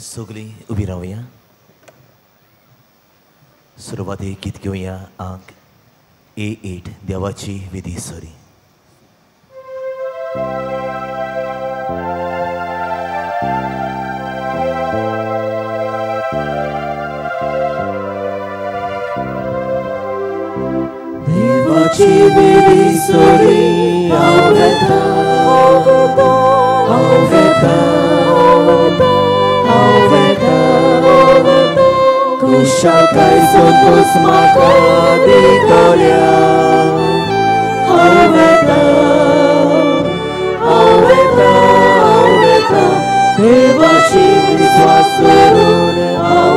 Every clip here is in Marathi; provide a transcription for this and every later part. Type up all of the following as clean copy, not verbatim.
सगळी उभी रावया. सुरवातेक गीत घेवया अंक A8 देवाची विधी सरी. देवाची विधी सरी हांव वेता कुशाकाय संतोष म्हाका दितल्या. हांव वेता देवाची विश्वास करून हांव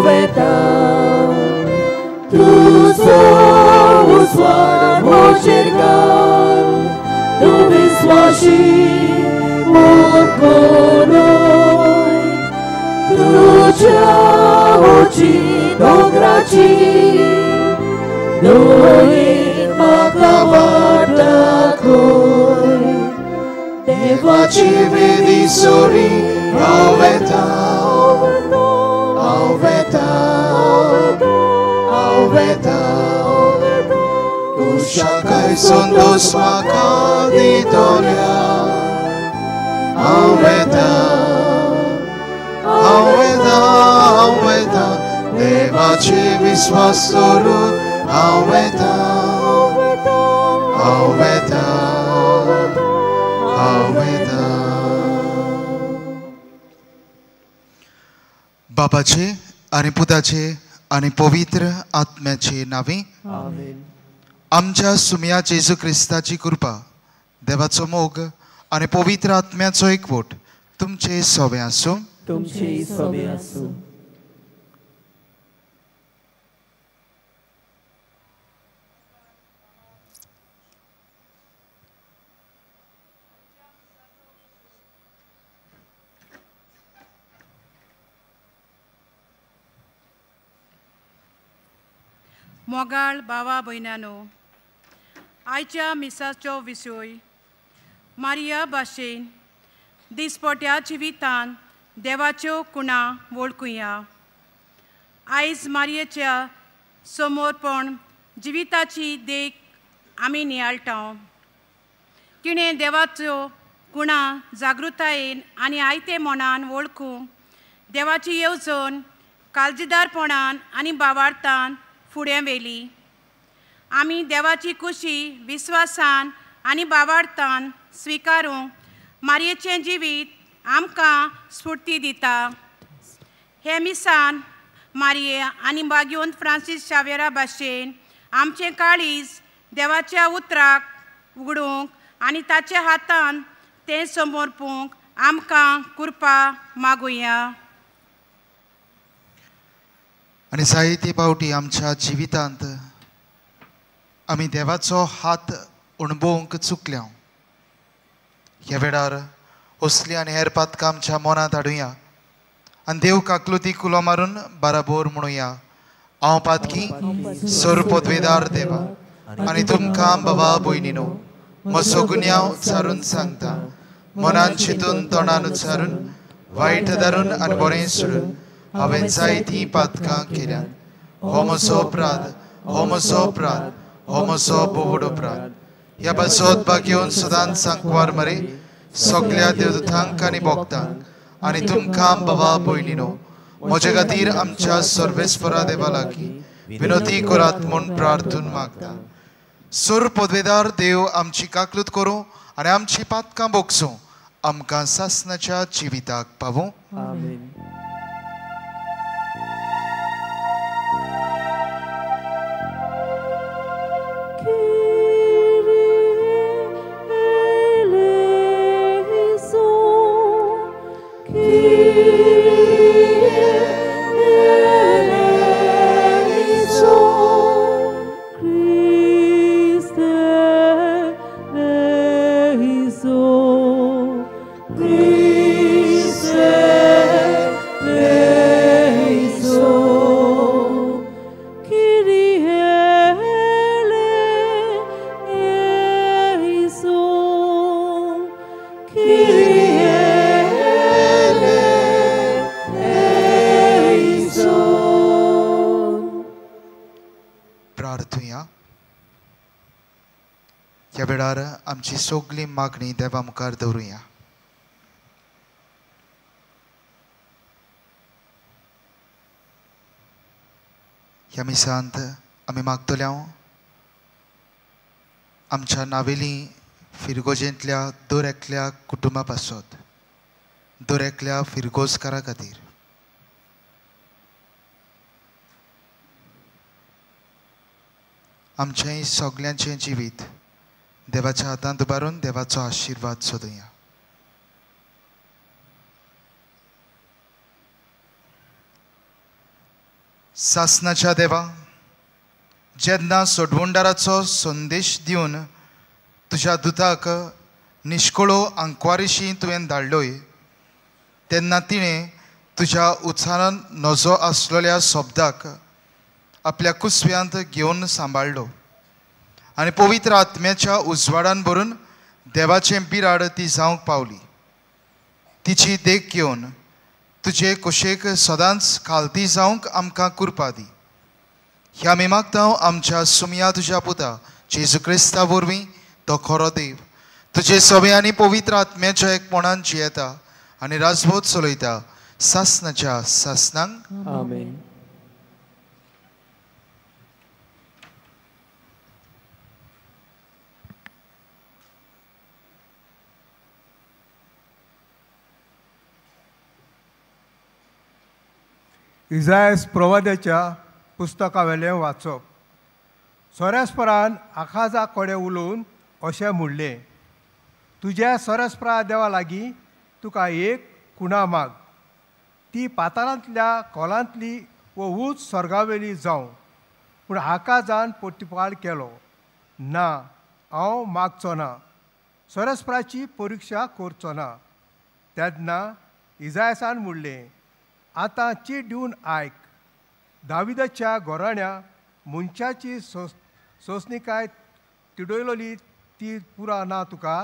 वेता तुजो उजवाड म्हजेर घाल. तूं विश्वासी मोकोनोय तुज्या ओची दोंगराची दोळी म्हाका वाट दाखय. देवाची विधी सरी हांव वेता कुशाकाय संतोष म्हाका दितल्या. हांव वेता देवाची विश्वास करून हांव वेता बापाचे आणि पुताचे आणि पवित्र आत्म्याचे नावे. आमच्या सुम्या जेजू क्रिस्ताची कृपा, देवाचो मोग आणि पवित्र आत्म्याचो एकवट तुमचे सोबे आसूं. मोगाळ भावा भयणानो, आयच्या मिसाचो विशय मारिया भाशेन दिसपट्या जिवितान देवाच्यो खुणा वळखुया. आयज मारयेच्या समोरपण जिविताची देख आमी नियाळटाव. तिणें देवाच्यो खुणा जागृतायेन आनी आयते मनान वळखूंक देवाची येवजण काळजीदारपणान आनी भावार्थान फुडें व्हेली. आमी देवाची खुशी विश्वासान आनी भावार्थान स्विकारूंक मारयेचें जिवीत आमकां स्फूर्ती दिता. हे मिसान मारये आनी बागयोन फ्रांसीस शावेरा भाशेन आमचें काळीज देवाच्या उतराक उगडूंक आनी ताच्या हातान तें समोरपूंक आमकां कृपा मागुया. आणि जायते पावटी आमच्या जिवितांत आमी देवाचो हात अणभवूंक चुकल्या. ह्या वेळार असली आनी हेर पातकां आमच्या मनांत हाडुया आनी देव काकलुती कुलो मारून बाराबोर म्हणुया. हांव पातकी सोर पदवेदार देवा आनी तुमकां बाबा भयणीनो म्हजो गुन्यांव उच्चारून सांगता. मनान चिंतून तोंडान उच्चारून वायट धरून आनी बरें सोडून हांवें जायतीं पातकां केल्यात. हो म्हजो अपराध, हो म्हजो अपराध, हो म्हजो बोवड अपराध. ह्या बसोत घेवन सदांच सांकवार मरे सगळ्या देवदूतांक आनी भक्तांक आनी तुमकां बाबा भयणीनो म्हजे खातीर आमच्या सर्वेस्परा देवा लागीं विनोती करात म्हूण प्रार्थून मागता. सोर पदवेदार देव आमची काकलूत करूं आनी आमची पातकां बोगसूं आमकां सासणाच्या जिविताक पावूं. आमची सगळी मागणी देवा मुखार दवरुया. ह्या मिसांत आमी मागतले आमच्या नावेली फिरगोजेंतल्या दर एकल्या कुटुंबा पासत दर एकल्या फिरगोजकारा खातीर आमचें सगळ्यांचें जिवीत देवाच्या हातांत उबारून देवाचो आशिर्वाद सोदुया. सासनाच्या देवा, जेन्ना सोडवंडाराचो संदेश दिवन तुज्या दुताक निश्कळो आंकवारीशी तुवें धाडलोय, तेन्ना तिणें तुज्या उत्साहान नजो आसलेल्या शब्दाक आपल्या कुसव्यांत घेवन सांबाळलो आनी पवित्र आत्म्याच्या उजवाडान भरून देवाचें बिराड ती जावंक पावली. तिची देख घेवन तुजे कुशेक सदांच खालती जावंक आमकां कृपा दी. ह्या आमी मागता आमच्या सुमया तुज्या पुता जेजू क्रिस्ता वरवीं तो खरो देव तुजे सवे आनी पवित्र आत्म्याच्या एकपणान जियेता आनी राजभोग चलयता सासनाच्या सासनांक. आमेन. इजायास प्रवाद्याच्या पुस्तका वेलें वाचप. सोरेस्परान आकाजा कोडे उलोवन अशें म्हणलें, तुज्या सोरेस्परा देवा लागीं तुका एक कुणा माग, ती पाताळांतल्या खोलांतली व उंच सर्गावेली जावं, पूण आकाजान पोटिपाड केलो ना, हांव मागचो ना, सोरेस्पराची परिक्षा करचो ना. तेन्ना इजायासान म्हणलें, आतां चीट दिवन आयक, दाविदाच्या घोराण्या मनशाची सोंसणीकाय तिडयलोली ती पुरा ना तुका.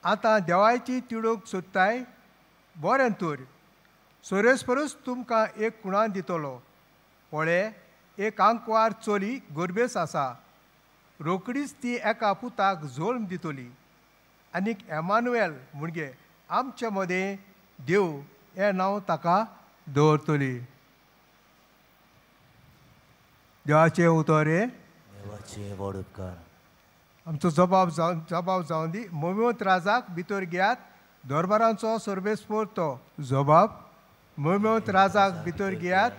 आतां देवाची तिडोवंक सोदताय, बरें तर सोरेस्परूच तुमकां एक कुणान दितलो. पळय, एक आंकवार चोली गोरबेस आसा, रोकडीच ती एका पुताक जल्म दितली, आनीक एमानुएल म्हणजे आमचे मदें देव हें नांव ताका दवरतली. देवाचें उतर हे देवाचे व्हड उपकार. आमचो जबाब जावन दी. मोमिवंत राजाक भितर घेयात, दरबारांचो सर्वेस्पोर तो. जबाब. मोमिवंत राजाक भितर घेयात,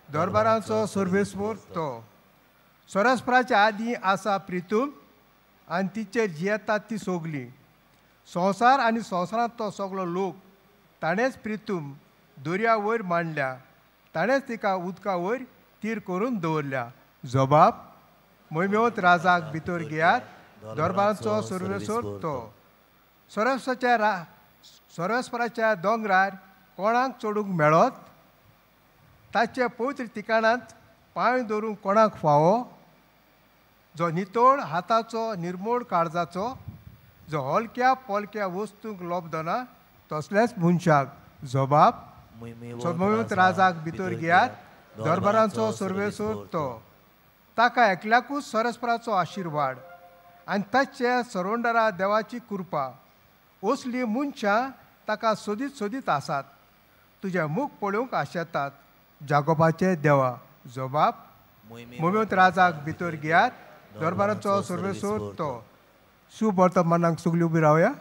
दरबारांचो सर्वेस्पोर तो. सोरेस्पराच्या आदीं आसा प्रितूम आनी तिचेर जियेतात ती सोगलीं. संवसार आनी संवसारांतलो सगळो लोक ताणेंच प्रितूम दर्या वयर मांडल्या, ताणेंच तिका उदका वयर तीर करून दवरल्या. जबाब. मोमिवंत राजाक भितर घेयात, दरबारांचो सर्वेस्वर तो. सोरेस्पराच्या दोंगरार कोणाक चडूंक मेळत, ताचे पवित्र ठिकाणांत पांय दवरूंक कोणाक फावो, जो नितळ हाताचो निर्मळ काळजाचो, जो हलक्या पलक्या वस्तूंक लोबदो ना, तसलेच मनशाक. जबाब. मोमिवंत राजाक भितर घेयात, दरबारांचो सर्वेस्वर तो. ताका एकल्याकूच सोरेस्पराचो आशिर्वाद आनी ताचे सरवंडरा देवाची कृपा. असलीं मनशां ताका सोदीत सोदीत आसात, तुजें मूख पळोवंक आशेतात, जागोबाचे देवा. जबाब. मोमिवंत राजाक भितर घेयात, दरबारांचो सर्वेस्वर तो. शुभ वर्तमानाक सगळीं उबी रावया.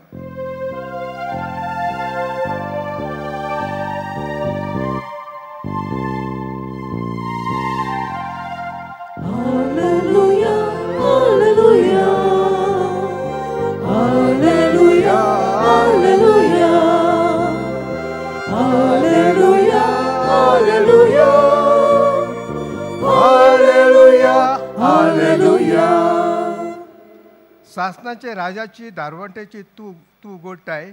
सासनाचे राजाची दारवंटेची तूं उगडटाय,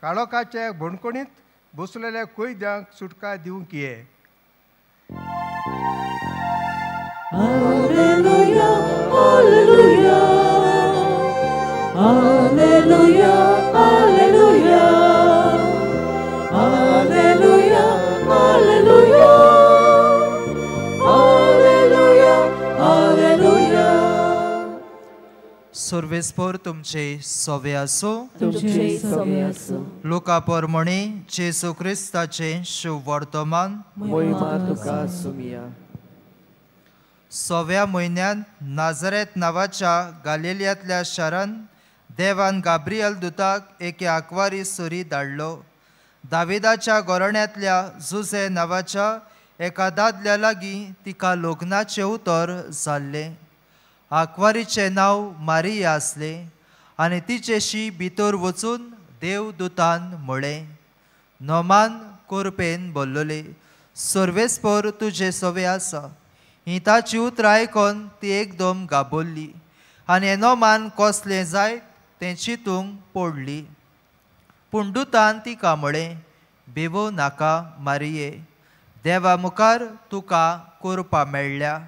काळोखाचे भोणकोणीत बसलेल्या कोयद्यांक सुटका दिवंक ये. Alleluia, Alleluia, Alleluia, Alleluia, Alleluia, Alleluia, Alleluia, Alleluia. सर्वेस्पर तुमचे सोवे आसूं. तुमचे सवे आसूं. लोका परमणी जेसू क्रिस्ताचे शुभ वर्तमान. महिमा तुका सुमिया. सोव्या म्हयन्यांत नाझरेत नांवाच्या गालिलियांतल्या शारान देवान गाब्रियल दुताक एके आंकवारी सोरी धाडलो. दाविदाच्या गोरण्यांतल्या जुझे नांवाच्या एका दादल्या लागीं तिका लग्नाचें उतर जाल्लें. आंकवारीचें नांव मारिया आसलें आनी तिचेशी भितर वचून देवदूतान म्हळें, नोमान कोरपेन बोल्लोले, सर्वेस्पर तुजे सोवे आसा. ही ताची उतरां आयकोन ती एकदम गाबोल्ली आनी हें नोमान कसलें जाय तें चिंतूंक पडली. पूण दुतान तिका म्हळें, भिवू नाका मारिये, देवा मुखार तुका कोरपा मेळ्ळ्या.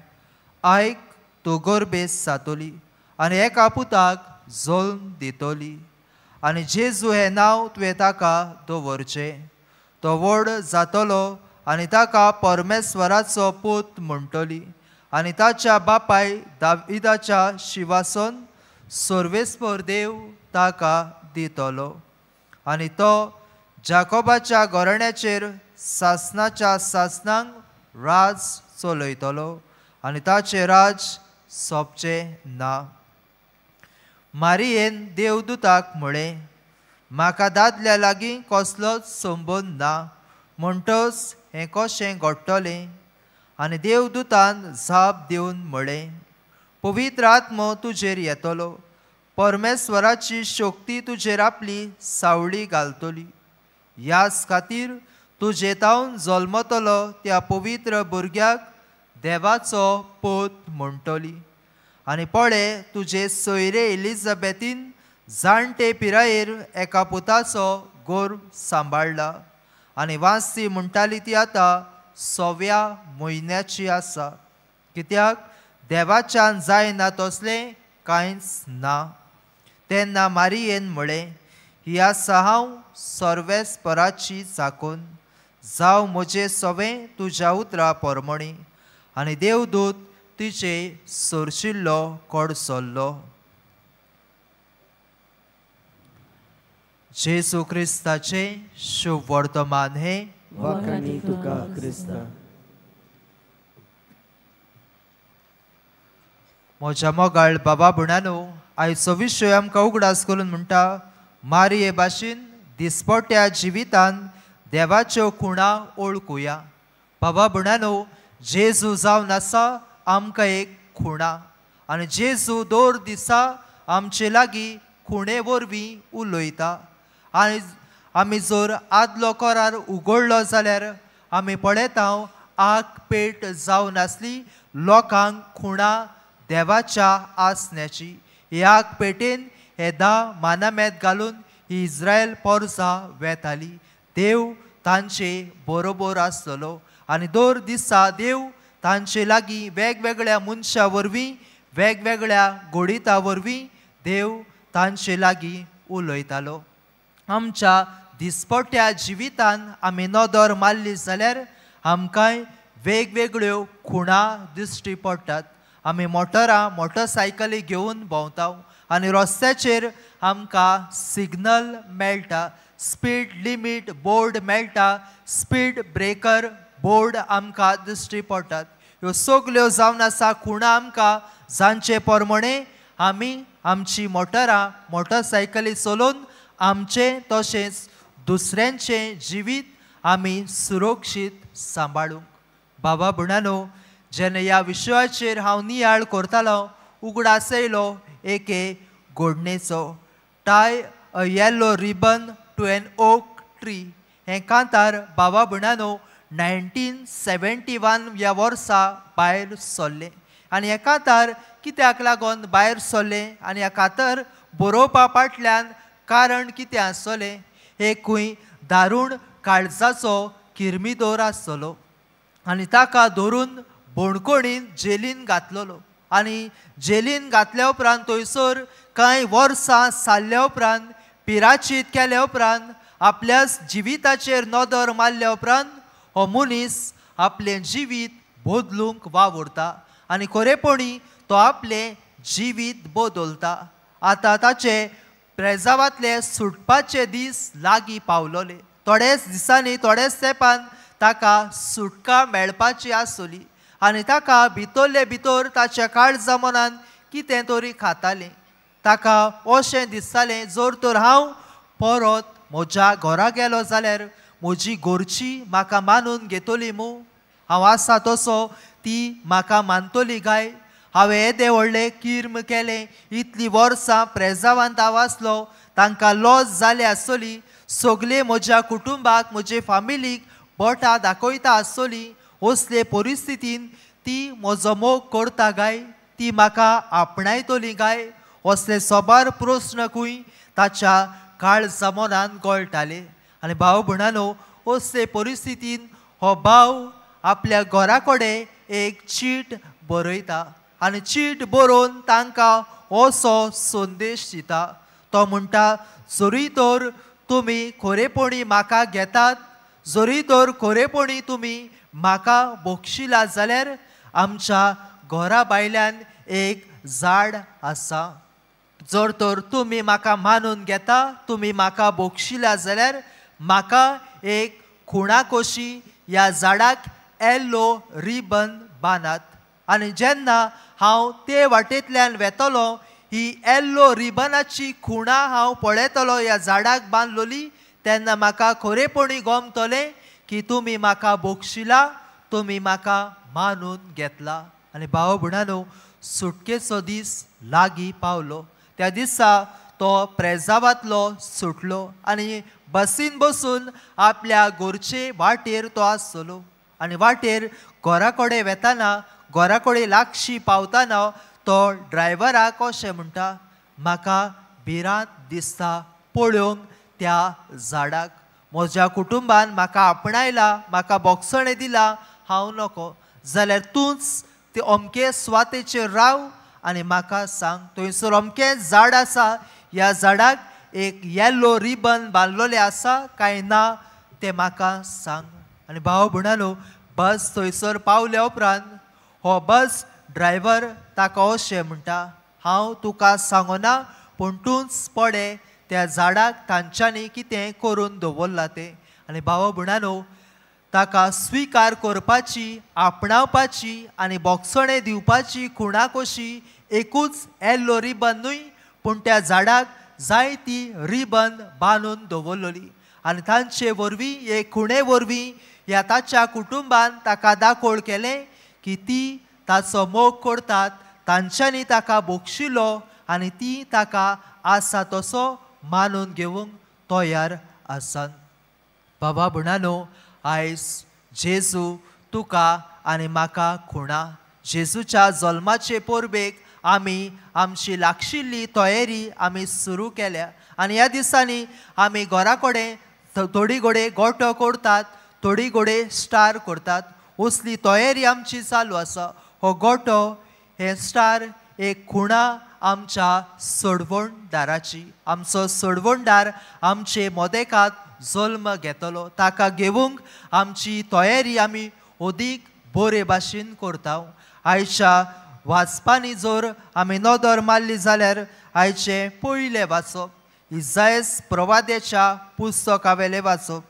आयक, तूं गोरबेस जातोली आनी एका पुताक जल्म दितोली आनी जेजू हें नांव तुवें ताका दवरचें. तो व्हड जातलो आनी ताका परमेश्वराचो पूत म्हणटली आनी ताच्या बापाय दाविदाच्या शिवासन सर्वेस्पर देव ताका दितलो. आनी तो जाकोबाच्या गोरण्याचेर सासनाच्या सासनांक राज चलयतलो आनी ताचें राज सोंपचें ना. मारियेन देवदूताक म्हळें, म्हाका दादल्या लागीं कसलोच संबंद ना, म्हणटच हें कशें घडटलें? आनी देवदूतान जाप दिवन म्हळें, पवित्र आत्मो तुजेर येतलो, परमेश्वराची शक्ती तुजेर आपली सावळी घालतली. ह्याच खातीर तुजे तावन जल्मतलो त्या पवित्र भुरग्याक देवाचो पूत म्हणटली. आनी पळय, तुजे सोयरे एलिझाबेथीन जाणटे पिरायेर एका पुताचो गोर सांबाळला आनी वांसी म्हणटाली ती आतां 6व्या म्हयन्याची आसा, कित्याक देवाच्यान जायना तसलें कांयच ना. तेन्ना मारियेन म्हळें, ही आसा हांव सर्वेस्पराची चाकून, जावं म्हजें सवें तुज्या उतरां परमणी. आनी देवदूत तिचे सोरशिल्लो कोड सोल्लो. जेसू क्रिस्ताचे शुभ वर्तमान हे. वाखाणी तुका क्रिस्ता. म्हज्या मोगाळ बाबा भुणानो, आयचो विशय आमकां उगडास करून म्हणटा, मारिये भाशेन दिसपट्ट्या जिवितान देवाच्यो खुणा ओळखुया. बाबा भुणानो, जेजू जावन आसा आमकां एक खुणा आनी जेजू दर दिसा आमचे लागीं खुणे वरवीं उलयता. आनी आमी जर आदलो करार उगडलो जाल्यार आमी पळयता आग पेट जावन आसली लोकांक खुणा देवाच्या आसण्याची. हे आग पेटेन हे 10 मानामेत घालून ही इस्रायल पोरसां वेताली. देव तांचे बरोबर आसतलो आनी दर दिसा देव तांचे लागीं वेगवेगळ्या मनशां वरवीं वेगवेगळ्या घोडिता वरवीं देव तांचे लागीं उलयतालो. आमच्या दिसपट्ट्या जिवितान आमी नदर मारली जाल्यार आमकांय वेगवेगळ्यो खुणा दिश्टी पडटात. आमी मोटरसायकली घेवन भोंवता आनी रस्त्याचेर आमकां सिग्नल मेळटा, स्पीड लिमीट बोर्ड मेळटा, स्पीड ब्रेकर बोर्ड आमकां दिश्टी पडटात. ह्यो सगल्यो जावन आसा खुणा आमकां, जांचे प्रमाणे आमी आमची मोटरसायकली चलोवन आमचें तशेंच दुसऱ्यांचें जिवीत आमी सुरक्षीत सांबाळूंक. बाबा भुणानो, जेन्ना ह्या विशयाचेर हांव नियाळ करतालो, उगडास येयलो एके घोडणेचो. Tie a yellow ribbon to an oak tree हें कांतार बाबा भुणानो 1971 ह्या वर्सा भायर सरलें. आनी हें कांतार कित्याक लागून भायर सरलें आनी ह्या कांतार बरोवपा फाटल्यान कारण कितें आसतलें? एक खूंय दारूण काळजाचो किरमिदोर आसतलो आनी ताका धरून बोणकोणीन जेलीन घातलेलो. आनी जेलीन घातल्या उपरांत थंयसर कांय वर्सां सारल्या उपरांत पिराचीत केल्या उपरांत आपल्या जिविताचेर नदर मारल्या उपरांत हो मनीस आपलें जिवीत बदलूंक वावुरता आनी खरेपणी तो आपलें जिवीत बदलता. आतां ताचे प्रेजावांतले सुटपाचे दीस लागीं पावलोले. थोडेच दिसांनी थोडेच तेंपान ताका सुटका मेळपाची आसली आनी ताका भितरले भितर ताच्या काळजा मनान कितें तरी खातालें. ताका अशें दिसतालें जर तर हांव परत म्हज्या घरा गेलो जाल्यार म्हजी घरची म्हाका मानून घेतली मू. हांव आसा तसो ती म्हाका मानतली काय. हांवें येदें व्हडलें किर्म केलें, इतलीं वर्सां प्रेजावांत हांव आसलो, तांकां लॉस जाली आसतली, सगळे म्हज्या कुटुंबाक म्हजे फामिलीक बोटां दाखयता आसतली. असले परिस्थितीन ती म्हजो मोग करता काय, ती म्हाका आपणायतली काय, असले सोबार प्रस्नकूय ताच्या काळजा मनान गळटाले. आनी भाव भयणानो, असले परिस्थितीन हो भाव आपल्या घरा कडेन एक चीट बरयता आनी चीट बरोवन तांकां असो संदेश दिता. तो म्हणटा, जरी तर तुमी खरेपणी म्हाका घेतात, जरी तर खरेपणी तुमी म्हाका बक्षिला जाल्यार आमच्या घरा भायल्यान एक झाड आसा. जर तर तुमी म्हाका मानून घेता, तुमी म्हाका बक्षिला जाल्यार म्हाका एक खुणा कशी ह्या झाडाक येल्लो रिबन बांदात. आनी जेन्ना हांव ते वाटेंतल्यान वेतलो, ही येल्लो रिबनाची खुणा हांव पळयतलो ह्या झाडाक बांदलोली, तेन्ना म्हाका खरेपणी गमतलें की तुमी म्हाका बक्षिला, तुमी म्हाका मानून घेतला. आनी भाव भयणानो, सुटकेचो दीस लागीं पावलो. त्या दिसा तो प्रेजावांतलो सुटलो आनी बसीन बसून आपल्या घरचे वाटेर तो आसतलो. आनी वाटेर घरा कडेन वेताना, घरा कडेन लागशीं पावतना तो ड्रायव्हराक अशें म्हणटा, म्हाका भिरांत दिसता पळोवंक त्या झाडाक. म्हज्या कुटुंबान म्हाका आपणायला, म्हाका बोगसणें दिला, हांव नको जाल्यार तूंच ते अमके स्वातेचेर राव आनी म्हाका सांग, थंयसर अमकें झाड आसा, ह्या झाडाक एक येल्लो रिबन बांदलोलें आसा काय ना तें म्हाका सांग. आनी भाव भयणानो, बस थंयसर पावल्या उपरांत हो बस ड्रायव्हर ताका अशें म्हणटा, हांव तुका सांगना, पूण तूंच पळय त्या झाडाक तांच्यांनी कितें करून दवरलां तें. आनी भाव भयणानो, ताका स्विकार करपाची, आपणावपाची आनी बोगसणें दिवपाची खुणा कशी एकूच येल्लो रिबन न्हय, पूण त्या झाडाक जायती रिबन बांदून दवरलेली. आनी तांचे वरवीं, हे खुणे वरवीं ह्या ताच्या कुटुंबान ताका दाखोळ केलें की ती ताचो मोग करतात, तांच्यांनी ताका बक्षिलो आनी ती ताका आसा तसो मानून घेवंक तयार आसात. बाबा भयणानो, आयज जेजू तुका आनी म्हाका खुणा. जेजूच्या जल्माचे परबेक आमी आमची लागशिल्ली तयारी आमी सुरू केल्या. आनी ह्या दिसांनी आमी घरा कडेन थोडी घोडे गोठो करतात, थोडी घोडे स्टार करतात. असली तयारी आमची चालू आसा. हो गोठो, हे स्टार एक खुणा आमच्या सोडवणदाराची. आमचो सोडवणदार आमचे मोदेकात जल्म घेतलो. ताका घेवंक आमची तयारी आमी अदीक बरे भाशेन करता. आयच्या वाचपांनी जर आमी नदर मारली जाल्यार आयचे पयलें वाचप इसायास प्रवाद्याच्या पुस्तकावेलें वाचप.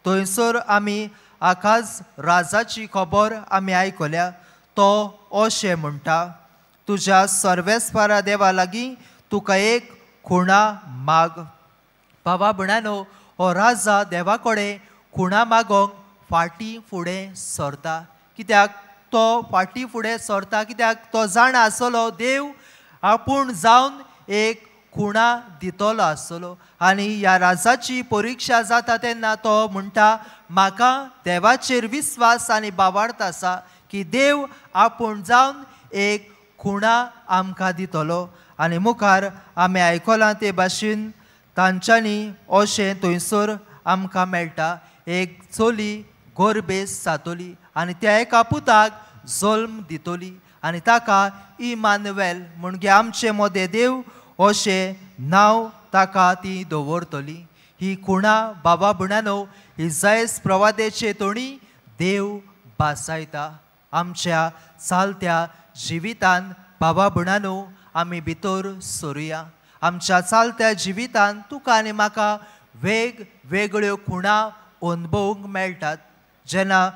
थंयसर आमी आकाज राजाची खबर आमी आयकल्या. तो अशें म्हणटा, तुज्या सर्वेस्परा देवा लागीं तुका एक खुणा माग. बाबा भयणानो, हो राजा देवा कडेन खुणा मागोंक फाटीं फुडें सरता. कित्याक तो फाटीं फुडें सरता? कित्याक तो जाणा आसलो देव आपूण जावन एक खुणा दितलो आसलो. आनी ह्या राजाची परिक्षा जाता तेन्ना तो म्हणटा, म्हाका देवाचेर विस्वास आनी बावार्थ आसा की देव आपूण जावन एक खुणा आमकां दितलो. आनी मुखार आमी आयकलां ते भाशेन तांच्यांनी अशें थंयसर आमकां मेळटा, एक चली गोरबेस जातली आनी त्या एका पुताक जल्म दितली आनी ताका इमानुएल म्हणजे आमचे मोदे देव अशें नांव ताका ती दवरतली. ही खुणा बाबा भयणानो, इसायास प्रवादेचे तोणी देव भासायता. आमच्या चालत्या जिवितान बाबा भयणानो आमी भितर सरुया. आमच्या चालत्या जिवितांत तुका आनी म्हाका वेगवेगळ्यो खुणा अनुभवूंक मेळटात. जेन्ना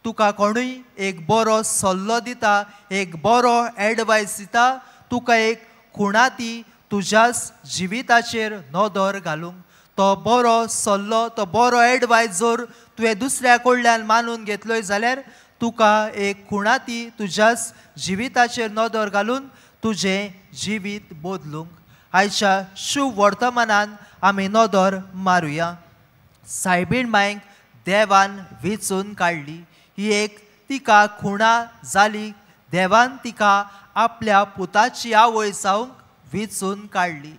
तुका कोणूय एक बरो सल्लो दिता, एक बरो एडवायस दिता, तुका एक खुणा ती तुज्याच जिविताचेर नदर घालूंक, तो बरो सल्लो, तो बरो एडवायस जर तुवें दुसऱ्या कडल्यान मानून घेतलोय जाल्यार तुका एक खुणा ती तुज्याच जिविताचेर नदर घालून तुजें जिवीत बदलूंक. आयच्या शुभ वर्तमानान आमी नदर मारुया. सायबीण मांयक देवान वेंचून काडली. ही एक तिका खुणा जाली. देवान तिका आपल्या पुताची आवय जावंक वेंचून काडली.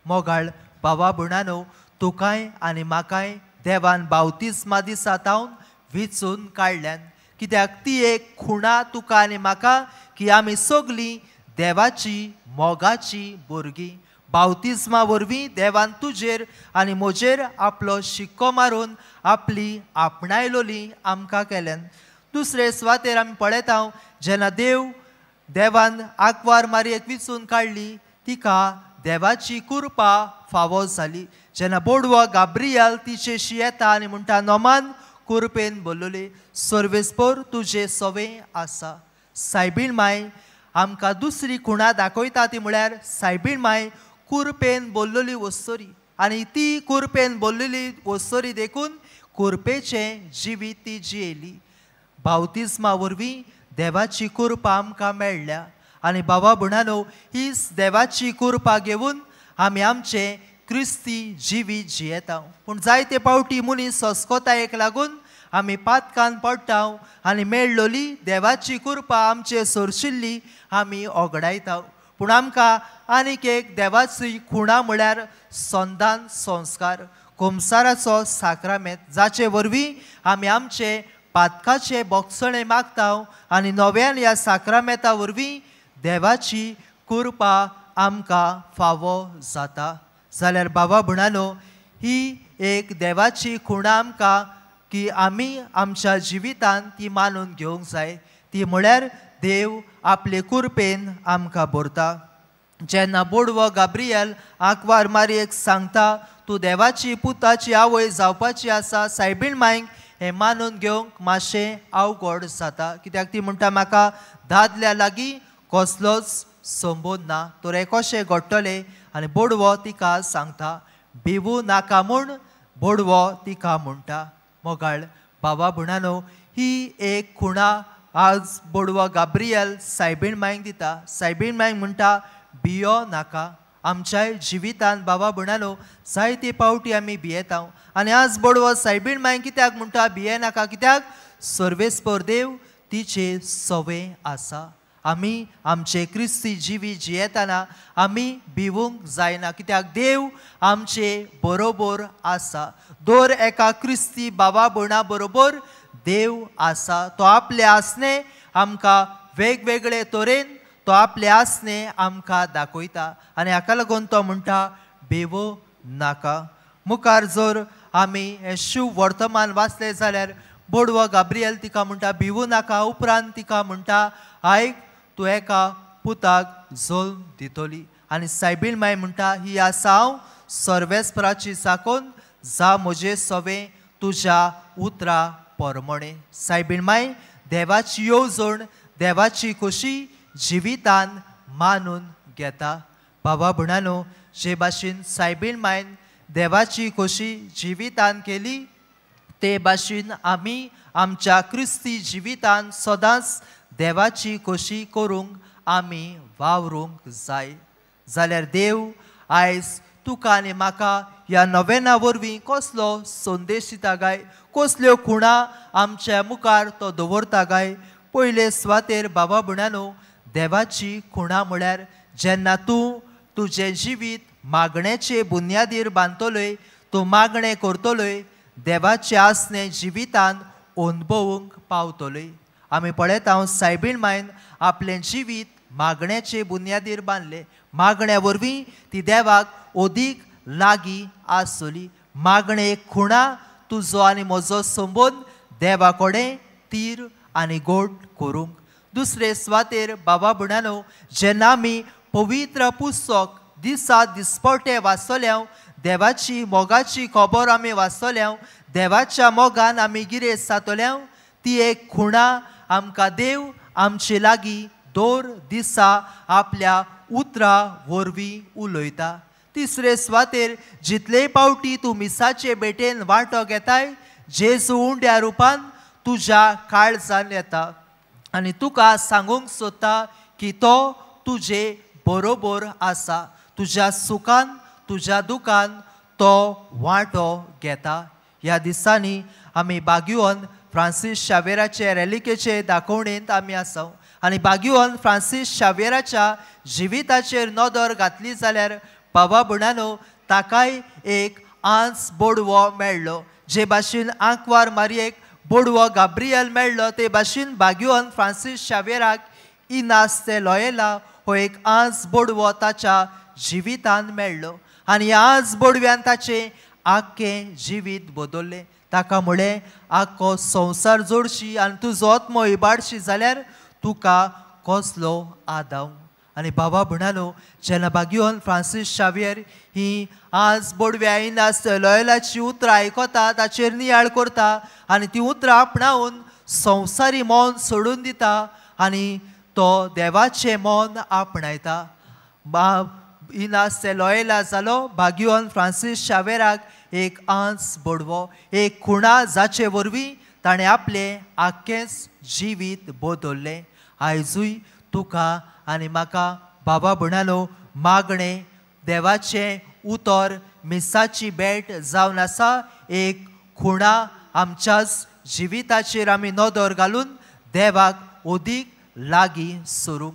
मोगाळ भावा भयणानो, तुकाय आनी म्हाकाय देवान बावतिस्मा दिसा सावन वेंचून काडल्यान. कित्याक ती एक खुणा तुका आनी म्हाका की आमी सगलीं देवाची मोगाची भुरगीं. बावतिस्मा वरवीं देवान तुजेर आनी म्हजेर आपलो शिक्को मारून आपली आपणायलोली आमकां केल्यान. दुसरे सुवातेर आमी पळयता जेन्ना देवान आंकवार मारयेक वेंचून काडली, तिका देवाची कृपा फावो जाली. जेन्ना बोडवो गाब्रियल तिचेशी येता आनी म्हणटा, नोमान कृपेन भरलोले, सर्वेस्पर तुजे सवें आसा. सायबीण माय आमकां दुसरी खुणा दाखयता ती म्हळ्यार सायबीण माय कुरपेन बोल्लोली वस्तोरी. आनी ती कुरपेन बोल्लेली वस्तोरी देखून कुरपेचें जिवीत ती जियेली. बावतिस्मा वरवीं देवाची कृपा आमकां मेळ्ळ्या. आनी बाबा भयणानो, ही देवाची कृपा घेवन आमी आमचें क्रिस्ती जिवीत जियेता. पूण जायते पावटी मनीस अस्कोतायेक लागून आमी पातकान पडटा आनी मेळ्ळोली देवाची कृपा आमचे सरशिल्ली आमी ओगडायता. पूण आमकां आनीक एक देवाची खुणा म्हळ्यार संदान संस्कार, कोमसाराचो साक्रामेंत, जाचे वरवीं आमी आमचे पातकाचे बोगसणे मागता आनी नव्यान ह्या साक्रामेंता वरवीं देवाची कृपा आमकां फावो जाता. जाल्यार बाबा भयणानो, ही एक देवाची खुणा आमकां की आमी आमच्या जिवितांत ती मानून घेवंक जाय. ती म्हळ्यार देव आपले कृपेन आमकां भरता. जेन्ना बोडवो गाब्रियल आंकवार मारयेक सांगता, तूं देवाची पुताची आवय जावपाची आसा, सायबीण मांयक हें मानून घेवंक मातशें अवघड जाता. कित्याक ती म्हणटा, म्हाका दादल्या लागीं कसलोच संबंद ना, तर हें कशें घडटलें. आनी बोडवो तिका सांगता. भिवू नाका म्हूण बोडवो तिका म्हणटा. मोगाळ बाबा भयणानो, ही एक खुणा आज बोडवो गाब्रियल सायबीण मांयक दिता. सायबीण मांयक म्हणटा, भियो नाका. आमच्या जिवितांत बाबा भयणानो जायते पावटी आमी भियेता. आनी आज बोडवो सायबीण मांयक कित्याक म्हणटा भिये नाका? कित्याक सर्वेस्पर देव तिचे सवें आसा. आमी आमचे क्रिस्ती जिवीत जियेतना आमी भिवूंक जायना, कित्याक देव आमचे बरोबर आसा. दर एका क्रिस्ती बाबा भयणा बरोबर देव आसा. तो आपले आसने आमकां वेगवेगळे तरेन तो आपले आसने आमकां दाखयता. आनी हाका लागून तो म्हणटा, भिवो नाका. मुखार जर आमी हें शुभ वर्तमान वाचलें जाल्यार बोडवो गाब्रियल तिका म्हणटा, भिवू नाका. उपरांत तिका म्हणटा, आयक, तूं एका पुताक जल्म दितली. आनी सायबीण मांय म्हणटा, ही आसा हांव सर्वेस्पराची साकोन, जा म्हजे सवें तुज्या उतरा परमणे. सायबीण मांय देवाची येवजण, देवाची खोशी जिवितान मानून घेता. बाबा भयणानो, जे भाशेन सायबीण मांयन देवाची खोशी जिवितान केली, ते भाशेन आमी आमच्या क्रिस्ती जिवितान सदांच देवाची खोशी करूंक आमी वावरूंक जाय. जाल्यार देव आयज तुका आनी म्हाका ह्या नवेना वरवीं कसलो संदेश दिता गाय, कसल्यो खुणा आमच्या मुखार तो दवरता गाय. पयले सुवातेर बाबा भयणानो, देवाची खुणा म्हळ्यार जेन्ना तूं तुजें जिवीत मागणेचे बुन्यादीर बांदतलोय, तूं मागणें करतलोय, देवाचे आसने जिवितान अनुभवूंक पावतलोय. आमी पळयता सायबीण मांयन आपलें जिवीत मागण्याचे बुन्यादीर बांदलें. मागण्या वरवीं ती देवाक अदीक लागीं आसली. मागणें एक खुणा तुजो आनी म्हजो संबंद देवा कडेन तीर आनी गोड करूंक. दुसरे सुवातेर बाबा भयणानो, जेन्ना आमी पवित्र पुस्तक दिसा दिसपटे वाचतल्याव देवाची मोगाची खबर आमी वाचतल्याव देवाच्या मोगान आमी गिरेस्त जातल्याव ती एक खुणा आमकां देव आमचे लागीं दर दिसा आपल्या उतरा वरवीं उलयता. तिसरे सुवातेर जितले पावटी तूं मिसाचे बेटेन वांटो घेताय जेजू उंड्या रुपान तुज्या काळजान येता आनी तुका सांगूंक सोदता की तो तुजे बरोबर आसा. तुज्या सुखान तुज्या दुखान तो वांटो घेता. ह्या दिसांनी आमी बागुओन फ्रांसीस शावेराचे रेलिकेचे दाखोवणेंत आमी आसा आनी बागुओन फ्रांसीस शावेराच्या जिविताचेर नदर घातली जाल्यार बाबा बुणानो ताकाय एक आंस बोडवो मेळ्ळो. जे भाशेन आंकवार मारयेक बोडवो गाब्रियल मेळ्ळो ते भाशेन बागुओन फ्रांसीस शावेराक इनास ते लॉयेला हो एक आंस बोडवो ताच्या जिवितान मेळ्ळो आनी ह्या आंस बोडव्यान ताचें आख्खें जिवीत बदल्लें. ताका म्हळें आख्खो संवसार जोडशी आनी तुजो आत्मो इबाडशी जाल्यार तुका कसलो आदाव. आनी बाबा बुणानो जेन्ना बागुओन फ्रांसीस शावेर ही आज बोडव्या इनास लॉयलाची उतरां आयकता ताचेर नियाळ करता आनी ती उतरां आपणावन संवसारी मौन सोडून दिता आनी तो देवाचें मौन आपणायता. इनास लॉयला जालो बागुओन फ्रांसीस शावेराक एक आंस बोडवो एक खुणा जाचे वरवीं ताणें आपलें आख्खेंच जिवीत बदल्लें. आयजूय तुका आनी म्हाका बाबा बुणानो मागणें देवाचें उतर मिसाची भेट जावन आसा. एक खुणा आमच्याच जिविताचेर आमी नदर घालून देवाक ओदीक लागीं सरूंक.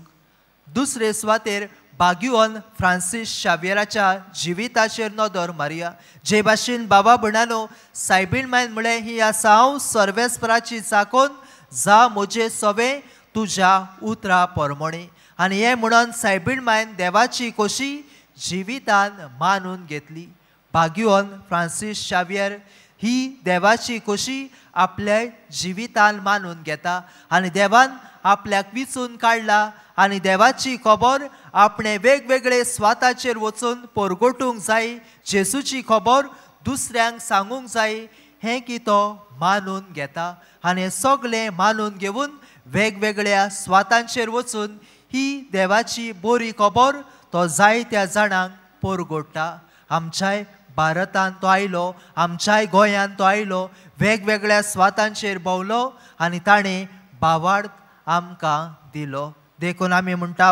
दुसरे सुवातेर बागुओन फ्रांसीस शावेराच्या जिविताचेर नदर मारया. जे भाशेन बाबा बुणानो सायबीण मायन म्हळें ही आसा हांव सर्वेस्पराची चाकोन जा म्हजे सवे तुज्या उतरा परमणे. आनी हें म्हणून सायबीण मायन देवाची खोशी जिवितान मानून घेतली. बागुओन फ्रांसीस शावेर ही देवाची खोशी आपल्या जिवितान मानून घेता आनी देवान आपल्याक विचून काडला आनी देवाची खबर आपणे वेगवेगळे स्वाताचेर वचून परगोटूंक जाय. जेजूची खबर दुसऱ्यांक सांगूंक जाय हें की तो मानून घेता आनी हें सगळें मानून घेवन वेगवेगळ्या स्वातांचेर वचून ही देवाची बरी खबर तो जायत्या जाणांक परगोडटा. आमच्याय भारतांत तो आयलो आमच्याय गोंयांत तो आयलो वेगवेगळ्या स्वातांचेर भोंवलो आनी ताणें भावार्थ आमकां दिलो. देखून आमी म्हणटा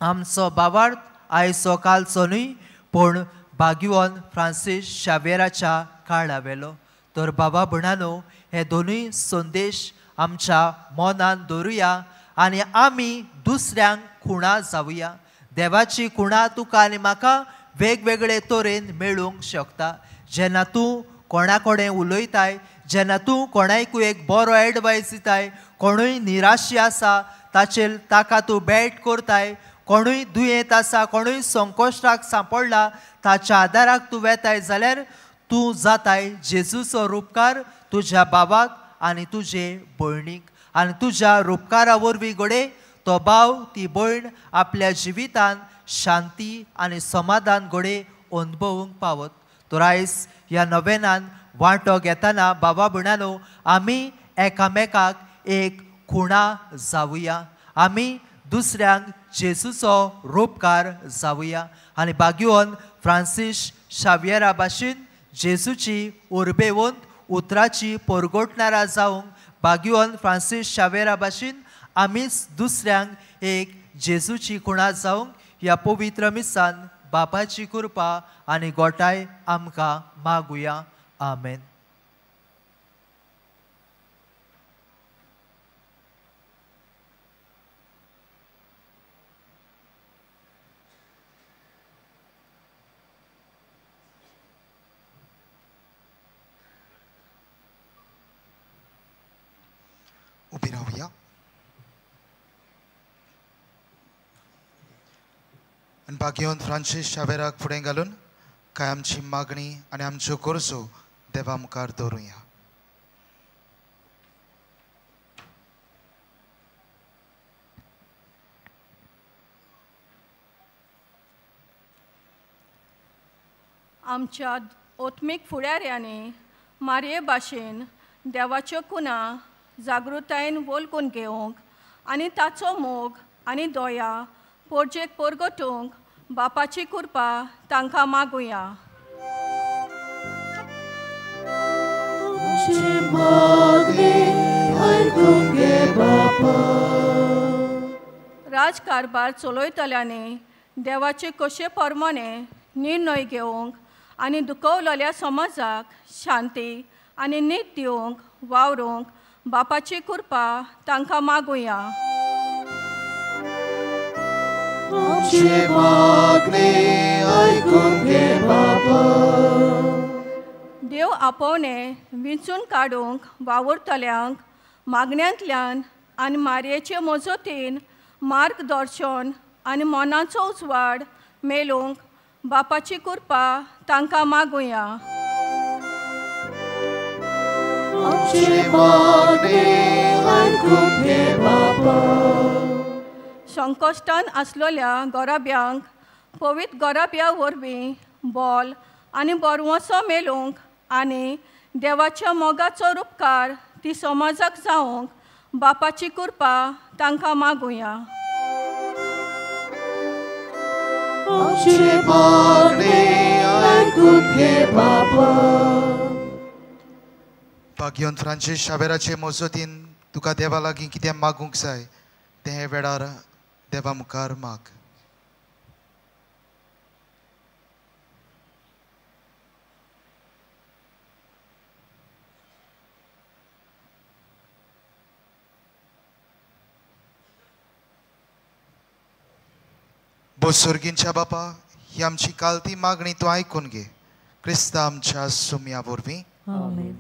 आमचो भावार्थ आयचो कालचो न्हय पूण बागुओन फ्रांसीस शावेराच्या काळा वेलो. तर बाबा बुणानो हे दोनूय संदेश आमच्या मनान दवरुया आनी आमी दुसऱ्यांक खुणा जावुया. देवाची खुणा तुका आनी म्हाका वेगवेगळे तरेन मेळूंक शकता. जेन्ना तूं कोणा कडेन उलयताय जेन्ना तूं कोणायकूय एक बरो एडवायस दिताय कोणूय निराशी आसा ताका तूं भेट करताय कोणूय दुयेंत आसा कोणूय संकोश्टाक सांपडला ताच्या आदाराक तूं वेताय जाल्यार तूं जाताय जेजूचो रुपकार तुज्या बाबाक आनी तुजे भयणीक. आनी तुज्या रुपकारा वरवीं घोडे तो भाव ती भयण आपल्या जिवितान शांती आनी समाधान घोडे अनुभवूंक पावत. तर आयज ह्या नवेनान वांटो घेतना बाबा बुणानो आमी एकामेकाक एक खुणा जावुया. आमी दुसऱ्यांक जेजूचो रुपकार जावुया आनी बागुओन फ्रांसीस शावेरा भाशेन जेजूची उर्बेवंत उतराची परगोटणारा जावंक बागुओन फ्रांसीस शावेरा भाशेन आमीच दुसऱ्यांक एक जेजूची खुणा जावंक ह्या पवित्र मिसान बापाची कृपा आनी गोटाय आमकां मागुया. आमेन. उबी रावया. आनी बागुओन फ्रांसीस शावेराक फुडें घालून काय आमची मागणी आनी आमच्यो गरजो देवा मुखार दवरुया. आमच्या ओत्मीक फुडाऱ्यांनी मारये भाशेन देवाच्यो कुना जागृतायेन वळखून घेवंक आनी ताचो मोग आनी दोया पोरजेक परगटूंक बापाची कृपा तांकां मागुया. राजकारभार चलयतल्यांनी देवाचे कशे परमणे निर्णय घेवंक आनी दुखवलेल्या समाजाक शांती आनी न्हीद दिवंक वावरूंक बापाची कृपा तांकां मागुया. देव आपोवणे विंचून काडूंक वावुरतल्यांक मागण्यांतल्यान आनी मारयेचे मजतीन मार्गदर्शन आनी मनाचो उजवाड मेळूंक बापाची कृपा तांकां मागुया. संकश्टान आसलेल्या गराब्यांक पवित्र गराब्या वरवीं बोल आनी बरवंसो मेळूंक आनी देवाच्या मोगाचो उपकार ती समाजाक जावंक बापाची कृपा तांकां मागुया. भाग्यवन फ्रांसीस शावेराचे मजतीन तुका देवा लागीं कितें मागूंक जाय ते हे वेळार देवा मुखार माग. सर्गींच्या बापा, ही आमची कालती मागणी तूं आयकून घे. क्रिस्ता आमच्या सुम्या वरवीं. आमेन.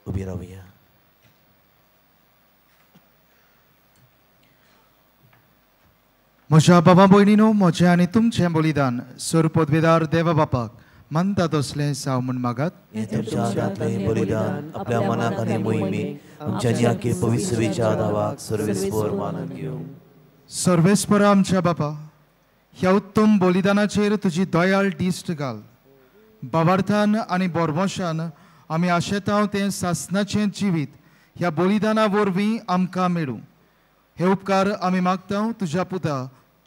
उभी राहूया. म्हज्या बाबा भयणीनो, म्हजें आनी तुमचें बलिदान सर पदवेदार देवा बापाक मानता तसलें जावं म्हूण मागात. हे तुमच्या हातांतलें बलिदान आपल्या मनाक आनी मोहिमेक आमच्या जियाके पवित्र विचारावाक सर्वेस्पर मानून घेवं. सर्वेस्पर आमच्या बापा, ह्या उत्तम बलिदानाचेर तुजी दयाळ दिश्ट घाल. भावार्थान आनी बोरमोशान आमी आशेतांव तें सासणाचें जिवीत ह्या बलिदाना वरवीं आमकां मेळूं. हे उपकार आमी मागता तुज्या पुता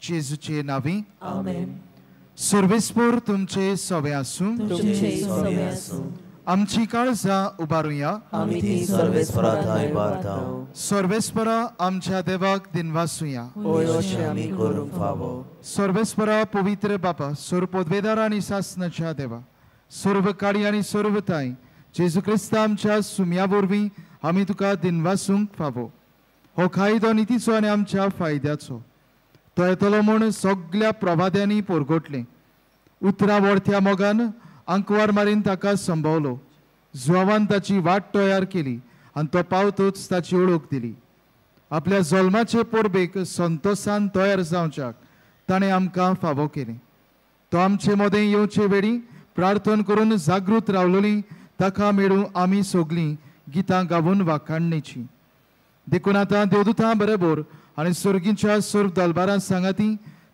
जेजूचे नांवी. आमेन. सर्वेस्पर तुमचे सवे आसूं. तुमचे सवे आसूं. आमची काळजां उबारुया. आमी ती सर्वेस्परा थंय बारतांव. सर्वेस्परा आमच्या देवाक दिनवासुया. ओय अशें आमी करूंक फावो. सर्वेस्परा पवित्र बापा, सर पदवेदार आनी सासणाच्या देवा, सर्व काळी आनी सर्व ताई जेजू क्रिस्ता आमच्या सुम्या वरवीं आमी तुका दिनवासूंक फावो. हो कायदो नितीचो आनी आमच्या फायद्याचो. तो येतलो म्हूण सगळ्या प्रभाद्यांनी परगटलें. उतरा वरत्या मोगान आंकवार मारीन ताका संभवलो. जुवान ताची वाट तयार केली आनी तो पावतूच ताची ओळख दिली. आपल्या जल्माचे परबेक संतोषान तयार जावच्याक ताणें आमकां फावो केलें. तो आमचे मोदें येवचे वेळी प्रार्थना करून जागृत रावलोलीं ताका मेळूं आमी सगळीं गितां गावून वाखाणणेची. देखून आतां देवदूतां बरोबर आनी सुर्गींच्या सुर्ग दलबारां सांगाती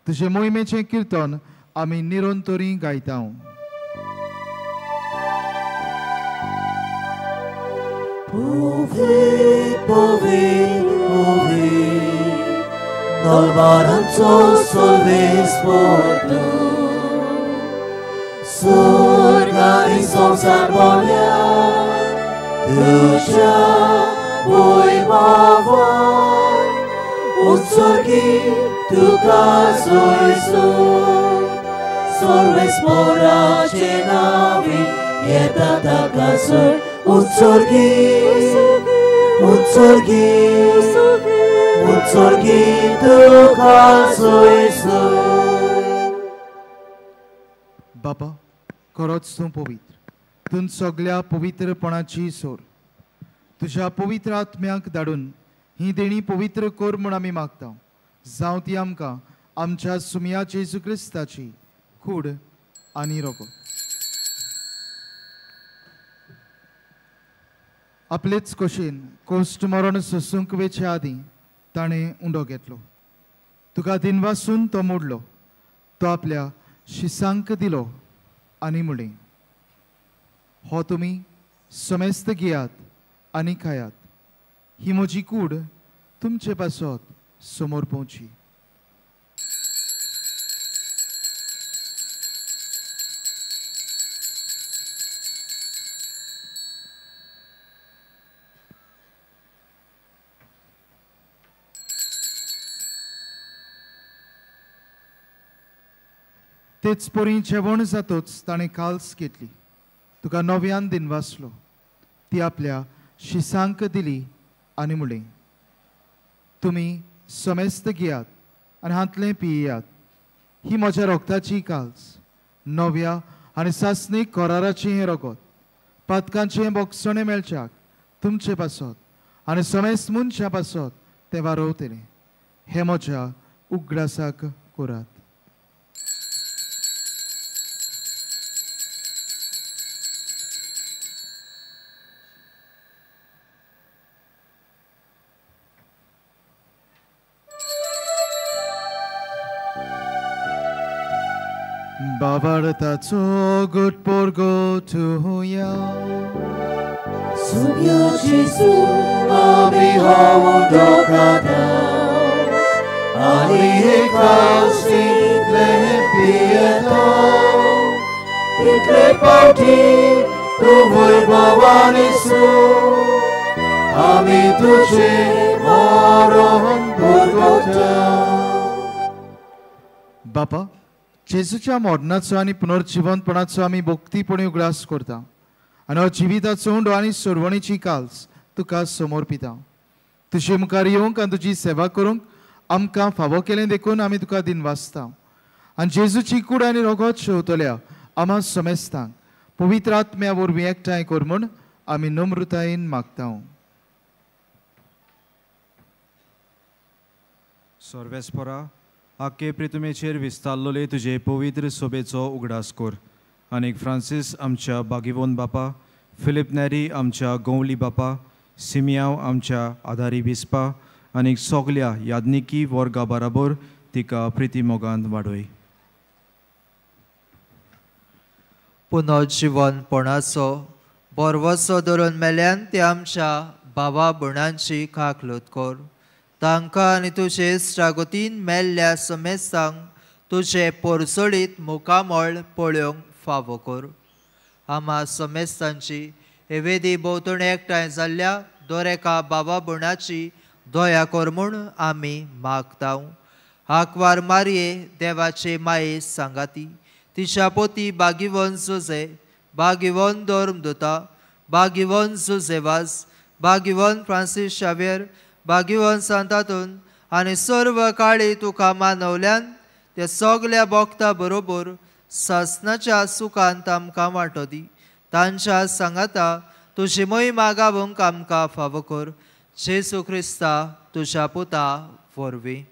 तुजे मोहिमेचें किर्तन आमी निरंतरी गायता. Powie, powie, powie, dolbaranco solvesportu. Surgani संसार बोल्या, तुझ्या वैभवान, उत्सर्गी तुका सोयीसोर. सर्वेस्पराचे नावी येता ताका सोय. उत्सर्गी, उत्सर्गी, उत्सर्गी तुका सोयीसोर. बापा, खरोच तूं पवित्र. तूं सगळ्या पवित्रपणाची सोर. तुज्या पवित्र आत्म्याक धाडून ही देणी पवित्र कर म्हूण आमी मागता. जावं ती आमकां आमच्या सुमयाचे येशू क्रिस्ताची कूड आनी रगत. आपलेच कशेन कोश्ट मरण सोसूंक वेचे आदीं ताणें उंडो घेतलो. तुका दिनवासून तो मोडलो. तो आपल्या शिसांक दिलो आनी म्हणलें, हो तुमी समेस्त घेयात आनी खायात. ही म्हजी कूड तुमचे पासत समोर पोवची. तेच पोरी जेवण जातोच ताणें काल्स घेतली. तुका नव्यान दिनवासलो. ती आपल्या शिसांक दिली आनी म्हणलें, तुमी समेस्त घेयात आनी हातलें पियेयात. ही म्हज्या रोगताची काल्स, नव्या आनी सासणीक कराराचें हें रगत. पातकांचें बोगसणें मेळच्याक तुमचे पासत आनी समेस्त मनशां पासत तें वारोवतलें. हें म्हज्या उगडासाक करात. Babartaco good porgo tuya. Subio Jesu, ami homu dokada. Ali ekausi klepieta. Title pauti tu वैभवानिसु. Ami tuझे मरण भोगता. बापा, जेजूच्या मरणाचो आनी पुनर्जिवंतपणाचो आमी भक्तीपणी उगडास करता आनी हो जिविताचो उंडो आनी सोडवणेची काल्स तुका समोर पिता. तुजे मुखार येवंक आनी तुजी सेवा करूंक आमकां फावो केलें देखून आमी तुका दिनवासता. आनी जेजूची कूड आनी रगत शेवतल्या आम्हा समेस्तांक पवित्र आत्म्या वरवीं एकठांय कर म्हूण आमी नम्रतायेन मागता. सर्वेस्परा, आख्खे पृथ्वीचेर विस्तारलोले तुजे पवित्र सोबेचो उगडास कर. आनीक फ्रांसीस आमच्या बागीवोन बापा, फिलिप नॅरी आमच्या गवली बापा, सिमियांव आमच्या आदारी विस्पा आनीक सगल्या यादनिकी वर्गा बराबर तिका प्रिती मोगान वाडय. पुनर्जीवनपणाचो बरवसो धरून मेल्यान ते आमच्या भावा भयणांची खाकलोत कर. तांकां आनी तुजे इश्टागतीन मेल्ल्या समेस्तांक तुजे पोरसोडीत मुखामळ पळोवंक फावो कर. आम्हा समेस्तांची हेवेदी भोंवतणी एकठांय जाल्ल्या दोरेका भावा भयणाची दया कर म्हूण आमी मागता. आंकवार मारये देवाचे माये सांगाती, तिच्या पोती बागीवन जुजे, बागीवन धर्मदूता, बागीवन जुजेवास, बागीवन फ्रांसीस शावेर, बागीवन सांतातून आनी सर्व काळी तुका मानवल्यान त्या सगल्या भक्तां बरोबर सासणाच्या सुखांत आमकां वांटो दी. तांच्या सांगाता तुजी मोहिमा गावूंक आमकां फावो कर. जेजू क्रिस्ता तुज्या पुता वरवीं.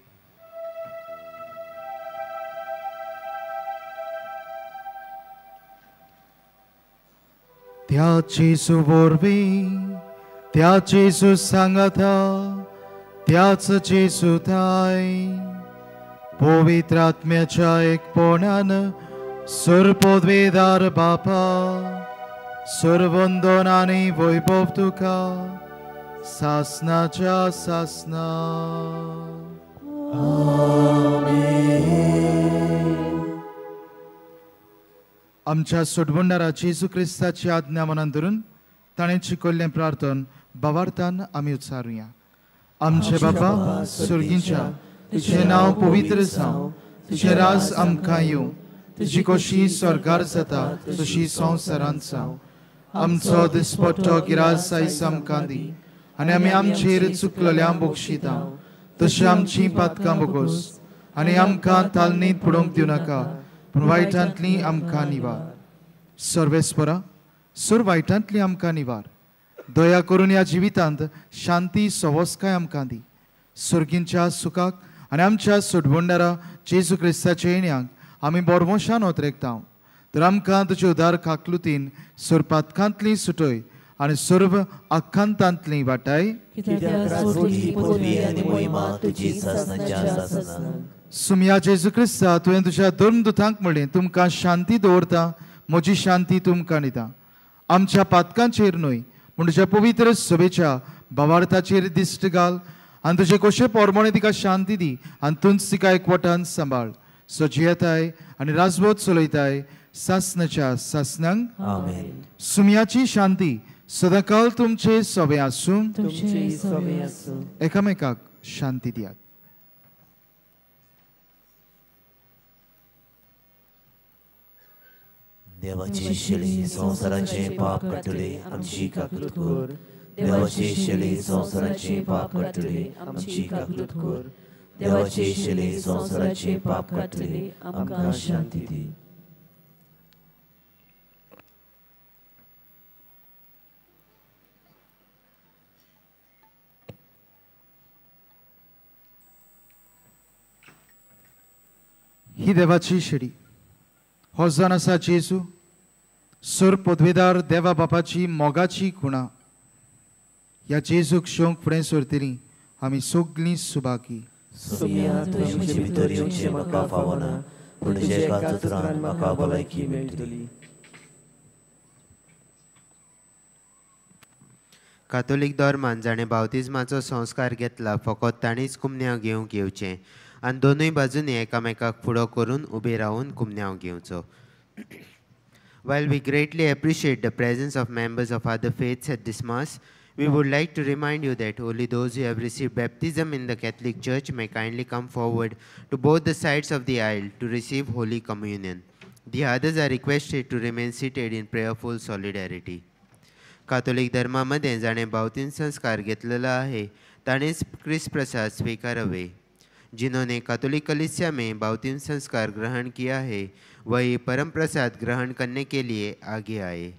त्या जेजू वरवीं, त्या जेजू सांगाता त्याच जेसू थाय पवित्र आत्म्याच्या एकपणान सुरपदवेदार बापा सुरवंदन आनी वैभव तुका सासनाच्या सासना आमच्या सोडवणारा जेजू क्रिस्ताची आज्ञा मनान धरून ताणें शिकयल्लें प्रार्थन भावार्थान आमी उच्चारुया. आमचे बाबा सुर्गींच्या तुजें नांव पवित्र जावं, तुजें राज आमकां येवं, तुजी खोशी स्वर्गार जाता तशी संवसारांत जावं. आमचो दिसपट्टो गिरास आयज आमकां दी आनी आमी आमचेर चुकलेल्यांक बक्षिता तशी आमची पातकां बोगोस आनी आमकां तालनीत पडोवंक दिवं नाका पूण वायटांतली आमकां निवार. सर्वेस्परा सूर वायटांतली आमकां निवार. दया करून ह्या जिवितांत शांती सवस्काय आमकां दी. सुर्गींच्या सुखाक आनी आमच्या सोडवणारा जेजू क्रिस्ताच्या येण्याक आमी बोरमोशान ओतरेकता. तर आमकां तुजे उदार काकलुतीन सुरपातकांतली सुटय आनी सर्व आख्खांतांतली वाटाय. सुमया जेजू क्रिस्ता तुवें तुज्या धर्मदुतांक म्हणलें तुमकां शांती दवरता, म्हजी शांती तुमकां दिता. आमच्या पातकांचेर न्हय पूण तुज्या पवित्र सभेच्या भावार्थाचेर दिश्ट घाल आनी तुजे कशे पोरमोणे तिका शांती दी आनी तुंच तिका एकवटान सांबाळ. सो जियेताय आनी राजवट चलयताय सासनाच्या सासनांक. सुमयाची शांती सदांकाल तुमचे सोबे आसूं. एकामेकाक शांती दियात. देवाची शेळी संसाराचे पाप काडटले आमची काकूत कर. देवाची शेळी संसाराचे पाप काडटले आमची काकूत कर. देवाची शेळी संसाराचे पाप काडटले आमकां शांती दी. ही देवाची शेळी हो जाण आसा जेजू सुर पदवेदार देवा बापाची मोगाची खुणा. ह्या जेजूक शेवंक फुडें सरतली आमी सगळीं सुबाकी. सुमया तुवें म्हजे भितर येवचें म्हाका फावना पूण तुज्या एका उतरान म्हाका भलायकी मेळटली. कातोलीक धर्मान जाणें बावतिजमाचो संस्कार घेतला फकत ताणीच कुमन्यांव घेवंक येवचें आनी दोनूय बाजूंनी एकामेकाक फुडो करून उबे रावन कुमन्यांव घेवचो. While we greatly appreciate the presence of members of other faiths at this Mass, we would like to remind you that only those who have received baptism in the Catholic Church may kindly come forward to both the sides of the aisle to receive Holy Communion. The others are requested to remain seated in prayerful solidarity. कातोलिक धर्मामध्ये जाणे बावतीन संस्कार घेतलेला आहे ताणेच ख्रिस्त प्रसाद स्वीकारावे. जिन्होंने कातोलिक कलीसिया में बावतीन संस्कार ग्रहण किया है वही परम प्रसाद ग्रहण करने के लिए आगे आए.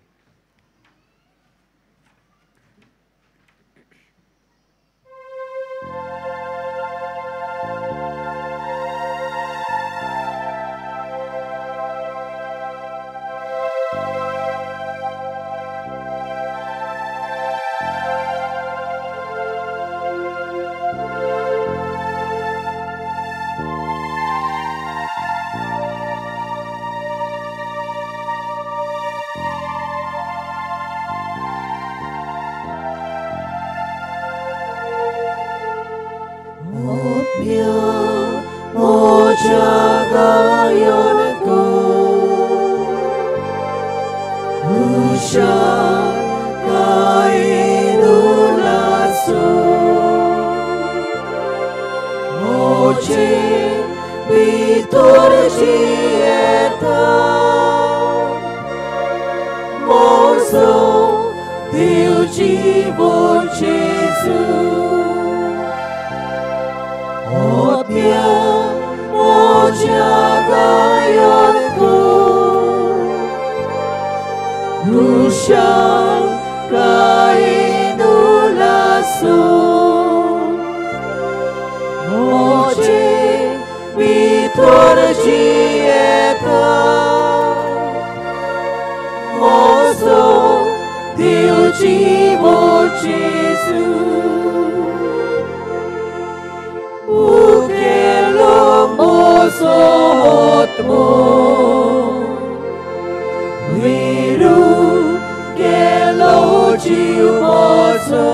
मोसो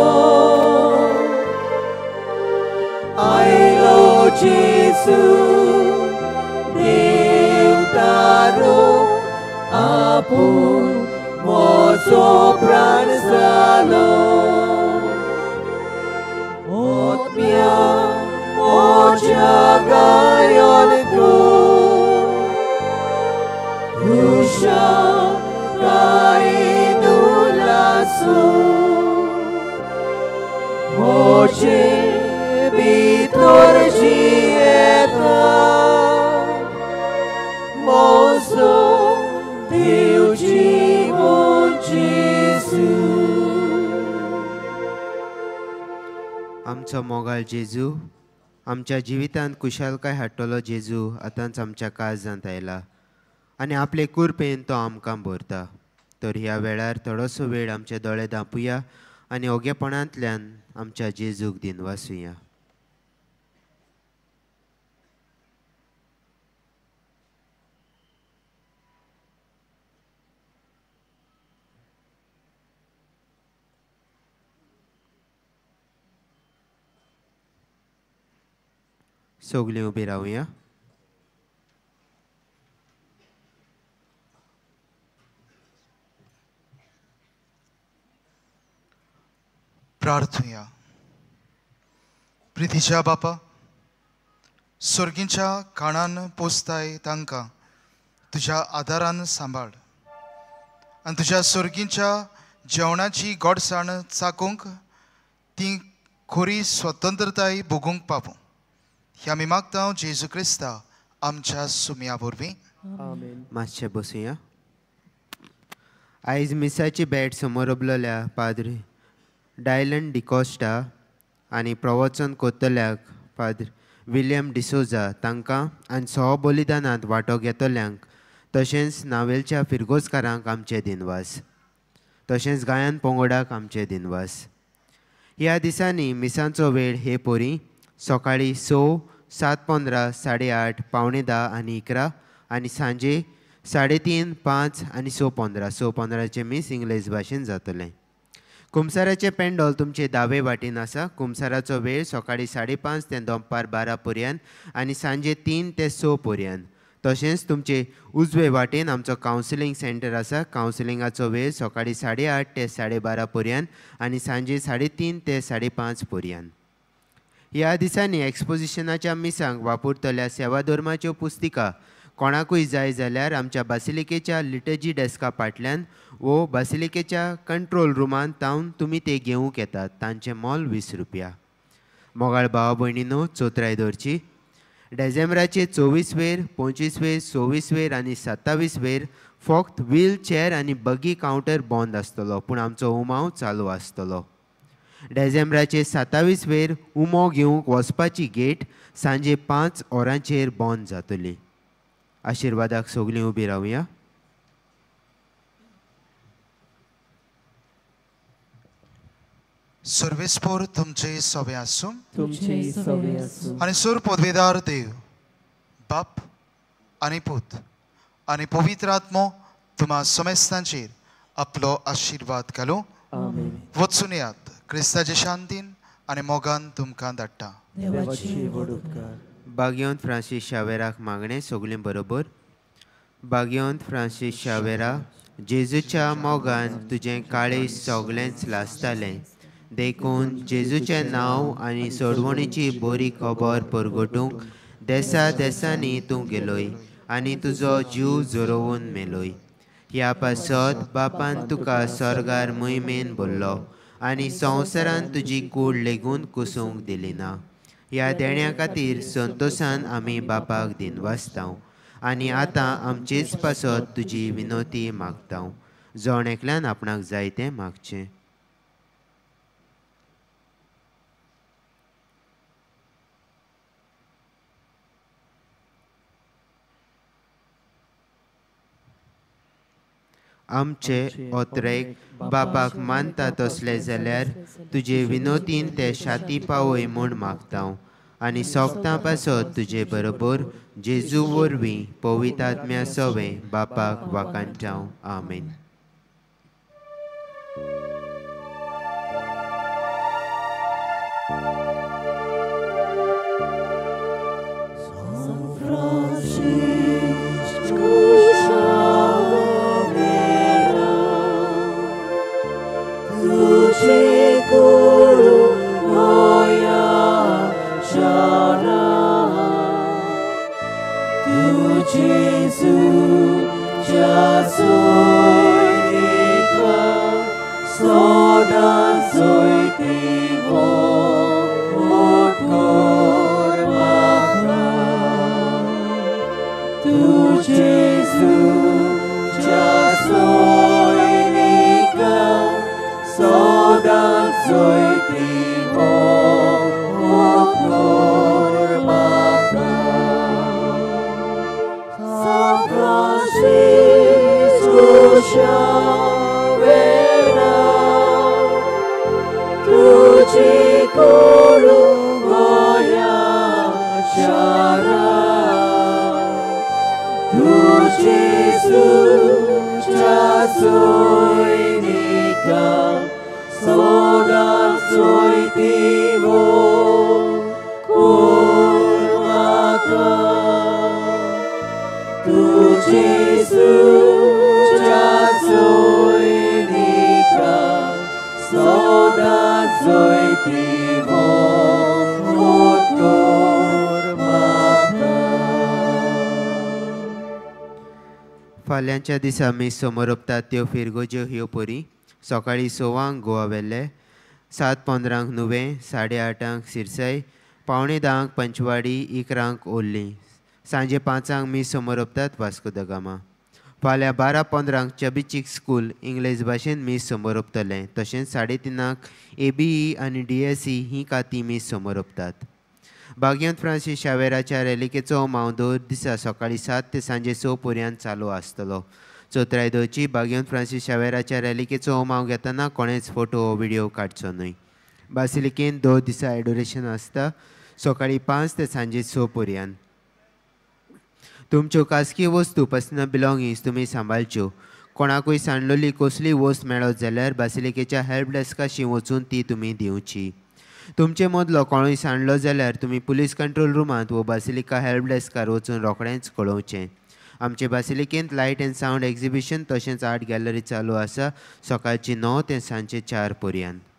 आयलो जेसू देव तारो आपूण मोसो प्राण जालो ओत्म्या मोच्या गायोन को Rusha kainulasu Moche bitor jieta Mozo Deus जीवन जेजू आमचो मोगाळ जेजू आमच्या जिवितांत कुशालकाय हाडटलो जेजू आतांच आमच्या काळजांत आयला आनी आपले कुरपेन तो आमकां भरता तर ह्या वेळार थोडोसो वेळ आमचे दोळे धांपुया आनी ओगेपणांतल्यान आमच्या जेजूक दिनवासुया सगळीं उबी रावया प्रार्थुया प्रितीच्या बापा स्वर्गीच्या काणान पोसताय तांकां तुज्या आदारान सांबाळ आनी तुज्या स्वर्गीच्या जेवणाची गोडसाण चाकूंक ती खोरी स्वतंत्रताय भोगूंक पावूं ह्या आमी मागता जेजू क्रिस्ता आमच्या सुमया वरवीं मातशें बसुया आयज मिसाची बॅट समोर उबलोल्या पाद्री डायलन डिकोस्टा आनी प्रवचन कोत्तल्याक फादर विलियम डिसोजा तांकां आनी सह बलिदानांत वांटो घेतल्यांक तशेंच नावेलच्या फिरगोजकारांक आमचे दिनवास तशेंच गायन पंगडाक आमचे दिनवास ह्या दिसांनी मिसांचो वेळ हे पोरी सकाळीं 6, 7:15, 8:30, 9:45 आनी 11 आनी सांजे 3:30, 5 आनी 6:15 6:15चे मीस इंग्लीश भाशेन जातलें कुमसाराचे पेंडॉल तुमचे दावे वाटेन आसा कुमसाराचो वेळ सकाळीं 5:30 ते दनपार 12 पर्यंत आनी सांजे 3 ते 6 पर्यंत तशेंच तुमचे उजवे वाटेन आमचो कावन्सिलींग सेंटर आसा कावन्सिलिंगाचो वेळ सकाळीं 8:30 ते 12:30 पर्यंत आनी सांजे 3:30 ते 5:30 पर्यंत ह्या दिसांनी एक्सपोजिशनाच्या मिसांक वापरतल्या सेवा धर्माच्यो पुस्तिका कोणाकूय जाय जाल्यार आमच्या बासिलिकेच्या लिटर्जी डेस्का फाटल्यान वो बासिलिकेच्या कंट्रोल रुमान तावन तुमी ते घेवंक येतात तांचें मोल 20 रुपया मोगाळ भावा भयणीनो चोत्राय दवरची डिसेंबराचे 24 वेर 25 वेर 26 वेर आनी 27 वेर फक्त व्हील चेअर आनी बगी कावंटर बंद आसतलो पूण आमचो उमाव चालू आसतलो डिसेंबराचे 27 वेर उमो घेवंक वचपाची गेट सांजे 5 वरांचेर बंद जातली आशिर्वादाक सगळीं उबी रावया सर्वेस्पोर तुमचे सवे आसूं आनी सुर पदवेदार देव बाप आनी पूत आनी पवित्र आत्मो तुम्हा समेस्तांचेर आपलो आशिर्वाद घालूं वचून यात क्रिस्ताचे शांतीन आनी मोगान तुमकां धाडटा भाग्यवंत फ्रांसीस शावेराक मागणें सगळीं बरोबर भाग्यवंत फ्रांसीस शावेरा जेजूच्या मोगान तुजें काळें सगळेंच लासतालें देखून जेजूचें नांव आनी सोडवणेची बरी खबर परगटूंक देसा देसांनी तूं गेलोय आनी तुजो जीव जोरोवन मेलोय ह्या पासत बापान तुका स्वर्गार मोहिमेन भरलो आनी संवसारान तुजी कूड लेगून कुसूंक दिली ना ह्या देण्या खातीर संतोशान आमी बापाक दिनवासतांव आनी आतां आमचेच पासत तुजी विनोती मागतांव जोण एकल्यान आपणाक जाय तें मागचें आमचे ओत्रेक बापाक मानता तसले जाल्यार तुजे विनोतीन ते शाती पावय म्हूण मागतांव आनी सोगतां पासत तुजे बरोबर जेजू वरवीं पवित्र आत्म्या सवें बापाक वाकांठांव आमेन फाल्यांच्या दिसा आमी समोर ओपतात त्यो फिरगोज्यो ह्यो पोरी सकाळीं 6 गोवा वेल्ले 7:15 नुवें 8:30 सिरसाय 9:45 पंचवाडी 11 ओल्ली सांजे 5 मी समोर ओपतात वास्को द गामा फाल्यां 12:15 चबिचिक स्कूल इंग्लीश भाशेन मीस समोर ओपतलें तशेंच 3:30 ABE आनी DSE ही काती मीस समोर ओपतात भाग्यवंत फ्रांसीस शावेराच्या रेलिकेचो मावदोर दिसा सकाळीं 7 ते सांजे 6 पर्यंत चालू आसतलो चोत्रायदोची भाग्यवंत फ्रांसीस शावेराच्या रेलिकेचो माव घेतना कोणेच फोटो वा व्हिडिओ काडचो न्हय बासिलिकेन 2 दिसा एडोरेशन आसता सकाळीं 5 ते सांजे 6 पर्यंत तुमच्यो खासगी वस्तू पर्सनल बिलॉंगिंग्स तुमी सांबाळच्यो कोणाकूय सांडलोली कसली वस्त मेळत जाल्यार बासिलिकेच्या हेल्प डेस्काशी वचून ती तुमी दिवची तुमचे मदलो कोणूय सांडलो जाल्यार तुमी पुलीस कंट्रोल रूमांत वा बासिलिका हेल्प डेस्कार वचून रोखडेंच कळोवचें आमचे बासिलिकेंत लायट एंड सावंड एक्झिबिशन तशेंच आर्ट गॅलरी चालू आसा सकाळची 9 ते सांजे 4 पर्यंत